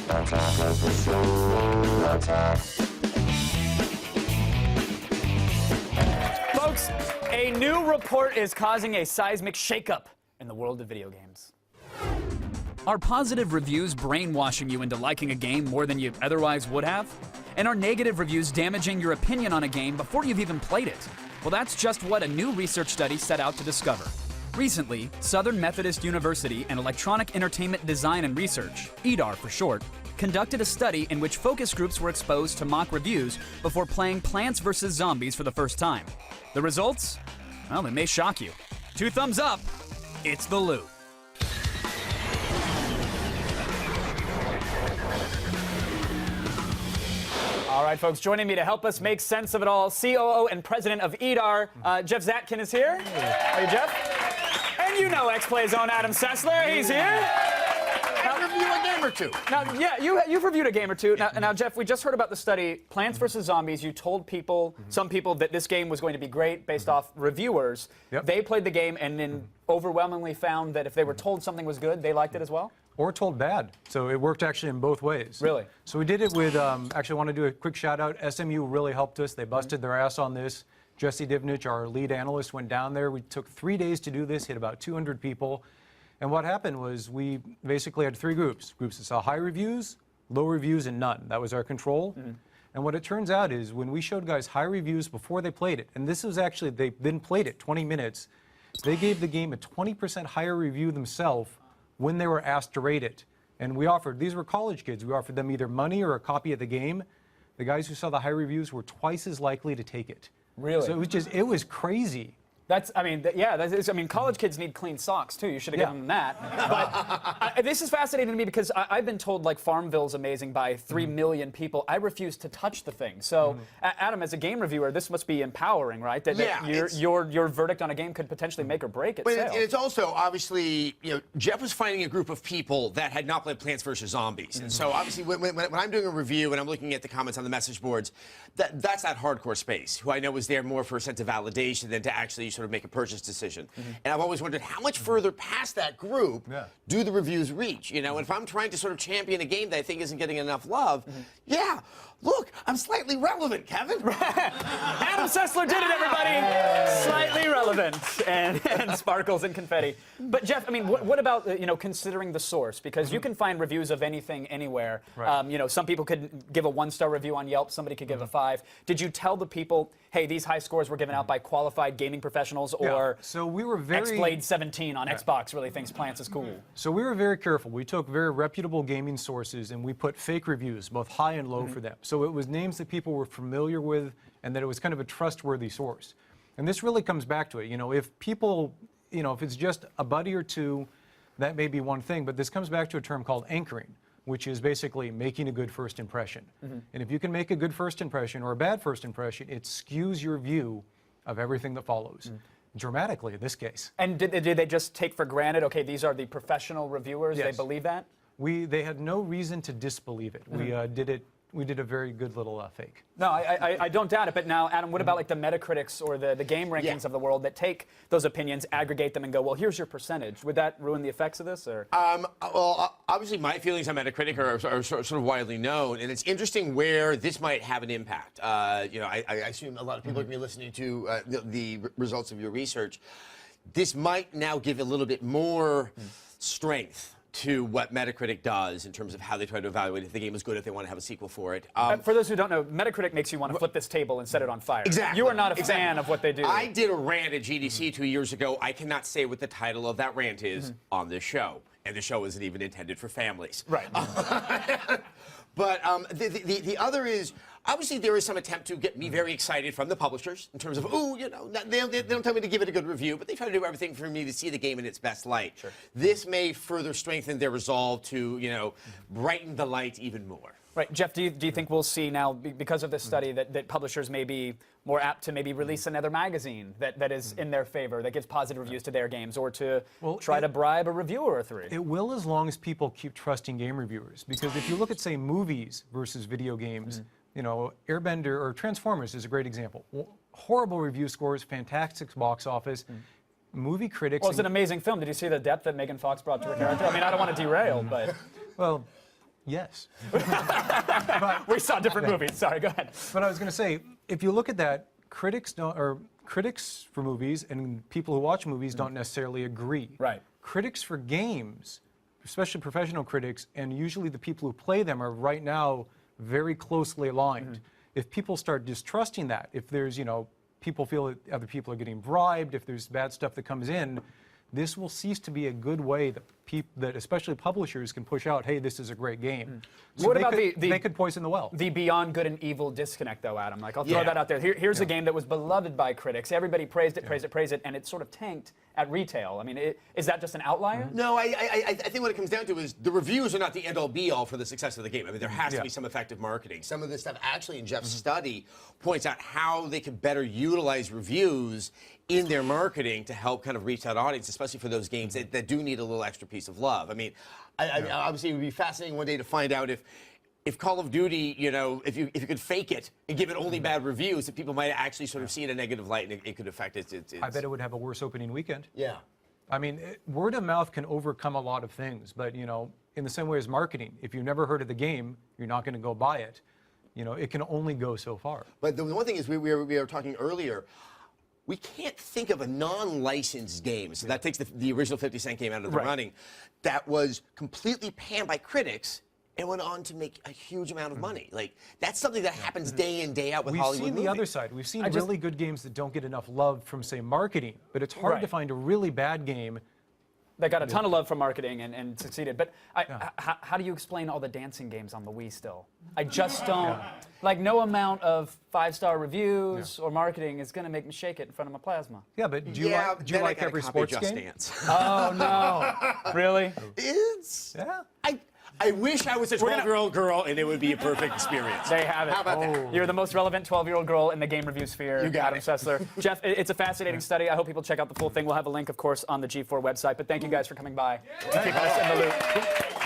Folks, a new report is causing a seismic shakeup in the world of video games. Are positive reviews brainwashing you into liking a game more than you otherwise would have? And are negative reviews damaging your opinion on a game before you've even played it? Well, that's just what a new research study set out to discover. Recently, Southern Methodist University and Electronic Entertainment Design and Research, EDAR for short, conducted a study in which focus groups were exposed to mock reviews before playing Plants vs. Zombies for the first time. The results? Well, they may shock you. 2 thumbs up, it's the loot. All right, folks, joining me to help us make sense of it all, COO and president of EDAR, Jeff Zatkin is here. Hey, Jeff. And you know X-Play's own Adam Sessler, he's here. Review a game or two. Now, yeah, you've reviewed a game or two. Now, Jeff, we just heard about the study, Plants vs. Zombies. You told people, some people, that this game was going to be great based off reviewers. Yep. They played the game and then overwhelmingly found that if they were told something was good, they liked it as well? Or told bad. So it worked actually in both ways. Really? So we did it with, actually want to do a quick shout out. SMU really helped us. They busted their ass on this. Jesse Divnich, our lead analyst, went down there. We took 3 days to do this, hit about 200 people. And what happened was we basically had 3 groups. Groups that saw high reviews, low reviews, and none. That was our control. And what it turns out is when we showed guys high reviews before they played it, and this was actually, they then played it 20 minutes, they gave the game a 20% higher review themselves when they were asked to rate it. And we offered, these were college kids, we offered them either money or a copy of the game. The guys who saw the high reviews were twice as likely to take it. Really? So it was crazy. That's, I mean, college kids need clean socks, too. You should have given them that. But this is fascinating to me because I've been told, like, Farmville's amazing by 3 million people. I refuse to touch the thing. So, Adam, as a game reviewer, this must be empowering, right? That your verdict on a game could potentially make or break its sales. But it's also, obviously, you know, Jeff was finding a group of people that had not played Plants vs. Zombies. And so, obviously, when I'm doing a review and I'm looking at the comments on the message boards, that's that hardcore space, who I know is there more for a sense of validation than to actually sort of make a purchase decision. And I've always wondered how much further past that group do the reviews reach, you know? And if I'm trying to sort of champion a game that I think isn't getting enough love, yeah, look, I'm slightly relevant, Kevin. Adam Sessler did it, everybody! Slightly relevant, and sparkles and confetti. But Jeff, I mean, what about, you know, considering the source? Because you can find reviews of anything anywhere. Right. You know, some people could give a 1-star review on Yelp, somebody could give a 5. Did you tell the people, hey, these high scores were given out by qualified gaming professionals, or so we were very X-Blade 17 on Xbox really thinks Plants is cool? So we were very careful. We took very reputable gaming sources and we put fake reviews, both high and low for them. So it was names that people were familiar with and that it was kind of a trustworthy source. And this really comes back to it. You know, if people, you know, if it's just a buddy or two, that may be one thing, but this comes back to a term called anchoring, which is basically making a good first impression. And if you can make a good first impression or a bad first impression, it skews your view of everything that follows. Dramatically in this case. And did they just take for granted, okay, these are the professional reviewers, they believe that? They had no reason to disbelieve it. We did a very good little fake. No, I don't doubt it. But now, Adam, what about like the Metacritics or the game rankings of the world that take those opinions, aggregate them, and go, well, here's your percentage? Would that ruin the effects of this? Or? Well, obviously, my feelings on Metacritic are sort of widely known, and it's interesting where this might have an impact. You know, I assume a lot of people are going to be listening to the results of your research. This might now give a little bit more strength to what Metacritic does in terms of how they try to evaluate if the game is good, if they want to have a sequel for it. For those who don't know, Metacritic makes you want to flip this table and set it on fire. Exactly. You are not a fan of what they do. I did a rant at GDC 2 years ago. I cannot say what the title of that rant is on this show. And the show isn't even intended for families. Right. But the other is, obviously there is some attempt to get me very excited from the publishers in terms of, ooh, you know, they don't tell me to give it a good review, but they try to do everything for me to see the game in its best light. Sure. This may further strengthen their resolve to, you know, brighten the light even more. Right. Jeff, do you think we'll see now, because of this study, that publishers may be more apt to maybe release another magazine that is in their favor, that gives positive reviews to their games, or to try to bribe a reviewer or 3? It will, as long as people keep trusting game reviewers. Because if you look at, say, movies versus video games, you know, Airbender or Transformers is a great example. Horrible review scores, fantastic box office. Movie critics... Well, it's an amazing film. Did you see the depth that Megan Fox brought to her character? I mean, I don't want to derail, but... Well... Yes. We saw different movies. Sorry, go ahead. But I was going to say, if you look at that, critics for movies and people who watch movies don't necessarily agree. Right. Critics for games, especially professional critics, and usually the people who play them are right now very closely aligned. If people start distrusting that, if there's, people feel that other people are getting bribed, if there's bad stuff that comes in, this will cease to be a good way that especially publishers can push out, hey, this is a great game. So What they about they could poison the well. The beyond good and evil disconnect, though, Adam? Like, I'll throw that out there. Here's a game that was beloved by critics. Everybody praised it, and it sort of tanked at retail. I mean, is that just an outlier? No, I think what it comes down to is the reviews are not the end-all be-all for the success of the game. I mean, there has to be some effective marketing. Some of this stuff actually in Jeff's study points out how they can better utilize reviews in their marketing to help kind of reach that audience, especially for those games that do need a little extra piece of love. I mean, obviously it would be fascinating one day to find out if Call of Duty, if you could fake it and give it only bad reviews, that people might actually sort of see it in a negative light and it could affect its I bet it would have a worse opening weekend. Yeah. I mean, word of mouth can overcome a lot of things, but, in the same way as marketing, if you've never heard of the game, you're not going to go buy it. It can only go so far. But the one thing is, we were talking earlier, we can't think of a non-licensed game, so that takes the original 50-cent game out of the running, that was completely panned by critics and went on to make a huge amount of money. Like, that's something that happens day in, day out with Hollywood We've seen the other side. We've seen really good games that don't get enough love from, say, marketing, but it's hard to find a really bad game that got a ton of love from marketing and succeeded. But how do you explain all the dancing games on the Wii still? I just don't. Like, no amount of 5-star reviews or marketing is going to make me shake it in front of my plasma. Yeah, but do you like every sports Just game? Dance. Oh, no. Really? I wish I was a 12-year-old girl and it would be a perfect experience. There you have it. How about that? You're the most relevant 12-year-old girl in the game review sphere. You got Adam Sessler. Jeff, it's a fascinating study. I hope people check out the full thing. We'll have a link, of course, on the G4 website. But thank you guys for coming by and keeping us in the loop.